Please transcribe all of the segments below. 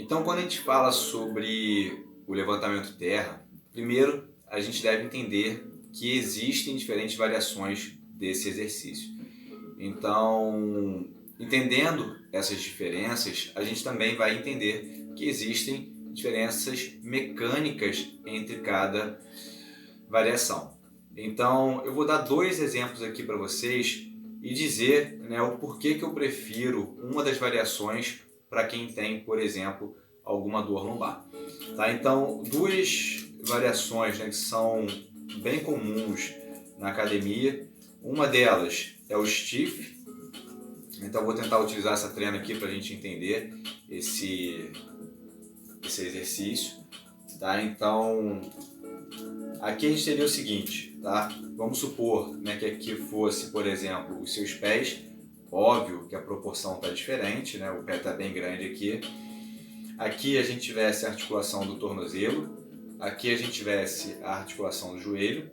Então, quando a gente fala sobre o levantamento terra, primeiro a gente deve entender que existem diferentes variações desse exercício. Então, entendendo essas diferenças, a gente também vai entender que existem diferenças mecânicas entre cada variação. Então, eu vou dar dois exemplos aqui para vocês e dizer, né, o porquê que eu prefiro uma das variações para quem tem, por exemplo, alguma dor lombar. Tá? Então, duas variações, né, que são bem comuns na academia. Uma delas é o stiff. Então, vou tentar utilizar essa treina aqui para a gente entender esse exercício. Tá? Então, aqui a gente teria o seguinte, tá? Vamos supor, né, que aqui fosse, por exemplo, os seus pés. Óbvio que a proporção está diferente, né? O pé está bem grande aqui. Aqui a gente tivesse a articulação do tornozelo, aqui a gente tivesse a articulação do joelho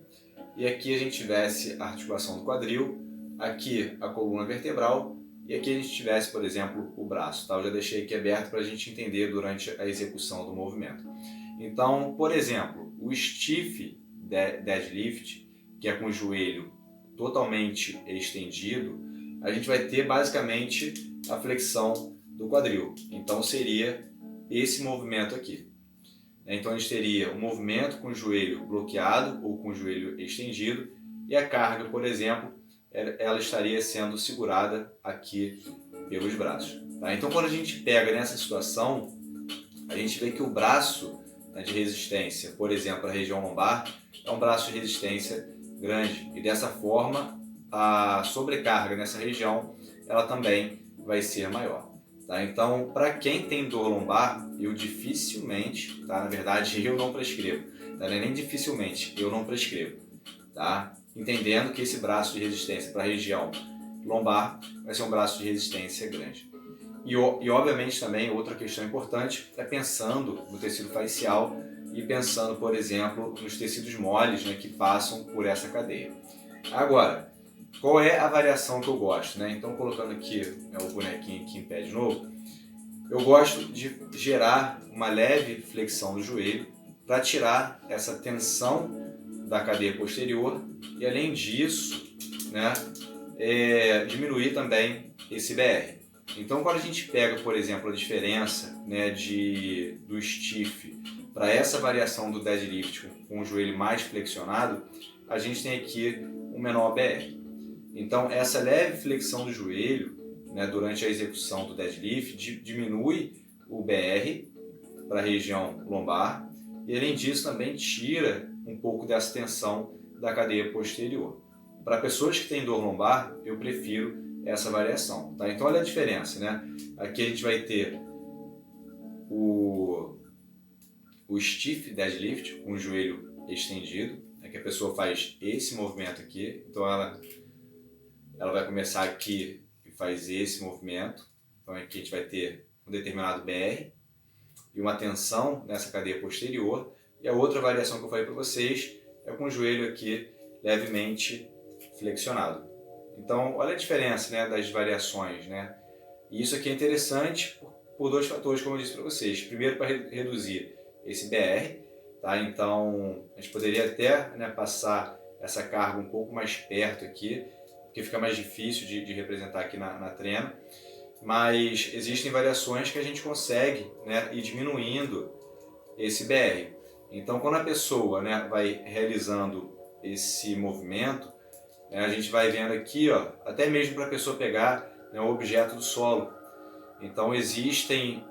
e aqui a gente tivesse a articulação do quadril, aqui a coluna vertebral e aqui a gente tivesse, por exemplo, o braço. Tá? Eu já deixei aqui aberto para a gente entender durante a execução do movimento. Então, por exemplo, o stiff deadlift, que é com o joelho totalmente estendido, a gente vai ter basicamente a flexão do quadril. Então seria esse movimento aqui. Então a gente teria um movimento com o joelho bloqueado ou com o joelho estendido e a carga, por exemplo, ela estaria sendo segurada aqui pelos braços. Tá? Então quando a gente pega nessa situação, a gente vê que o braço, né, de resistência, por exemplo, a região lombar, é um braço de resistência grande e dessa forma a sobrecarga nessa região ela também vai ser maior. Tá? Então, para quem tem dor lombar, eu dificilmente, tá? Na verdade, eu não prescrevo, tá? Nem dificilmente, eu não prescrevo, tá? Entendendo que esse braço de resistência para a região lombar vai ser um braço de resistência grande. E obviamente também outra questão importante é pensando no tecido facial e pensando, por exemplo, nos tecidos moles, né, que passam por essa cadeia. Agora, qual é a variação que eu gosto? Né? Então, colocando aqui, né, o bonequinho aqui em pé de novo, eu gosto de gerar uma leve flexão do joelho para tirar essa tensão da cadeia posterior e, além disso, né, diminuir também esse BR. Então, quando a gente pega, por exemplo, a diferença, né, do stiff para essa variação do deadlift com o joelho mais flexionado, a gente tem aqui um menor BR. Então, essa leve flexão do joelho, né, durante a execução do deadlift diminui o BR para a região lombar e, além disso, também tira um pouco dessa tensão da cadeia posterior. Para pessoas que têm dor lombar, eu prefiro essa variação. Tá? Então, olha a diferença. Né? Aqui a gente vai ter o stiff deadlift com o joelho estendido, né, que a pessoa faz esse movimento aqui. Então, ela vai começar aqui e faz esse movimento. Então aqui a gente vai ter um determinado BR e uma tensão nessa cadeia posterior. E a outra variação que eu falei para vocês é com o joelho aqui levemente flexionado. Então olha a diferença, né, das variações. Né? E isso aqui é interessante por dois fatores, como eu disse para vocês. Primeiro, para reduzir esse BR. Tá? Então a gente poderia até, né, passar essa carga um pouco mais perto aqui, que fica mais difícil de representar aqui na treino, mas existem variações que a gente consegue, né, ir diminuindo esse BR. Então, quando a pessoa, né, vai realizando esse movimento, né, a gente vai vendo aqui, ó, até mesmo para a pessoa pegar, né, o objeto do solo. Então, existem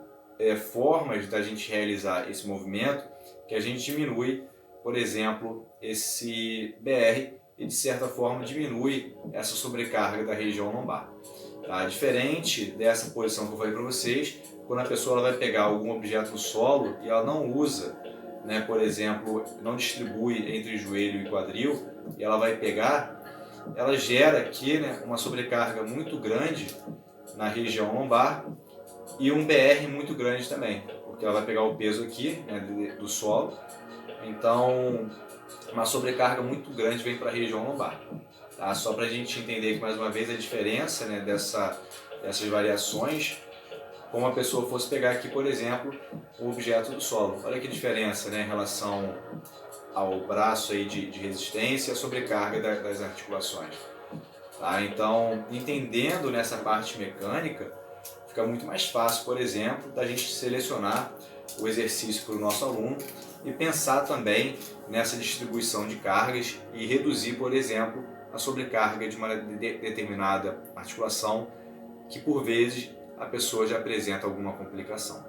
formas da gente realizar esse movimento que a gente diminui, por exemplo, esse BR e, de certa forma, diminui essa sobrecarga da região lombar. Tá? Diferente dessa posição que eu falei para vocês, quando a pessoa vai pegar algum objeto no solo e ela não usa, né, por exemplo, não distribui entre joelho e quadril, e ela vai pegar, ela gera aqui, né, uma sobrecarga muito grande na região lombar e um BR muito grande também, porque ela vai pegar o peso aqui, né, do solo. Então, uma sobrecarga muito grande vem para a região lombar. Tá? Só para a gente entender aqui mais uma vez a diferença, né, dessas variações. como a pessoa fosse pegar aqui, por exemplo, o objeto do solo. Olha que diferença, né, em relação ao braço aí de resistência e a sobrecarga das articulações. Tá? Então, entendendo nessa parte mecânica, fica muito mais fácil, por exemplo, da gente selecionar o exercício para o nosso aluno e pensar também nessa distribuição de cargas e reduzir, por exemplo, a sobrecarga de uma determinada articulação que, por vezes, a pessoa já apresenta alguma complicação.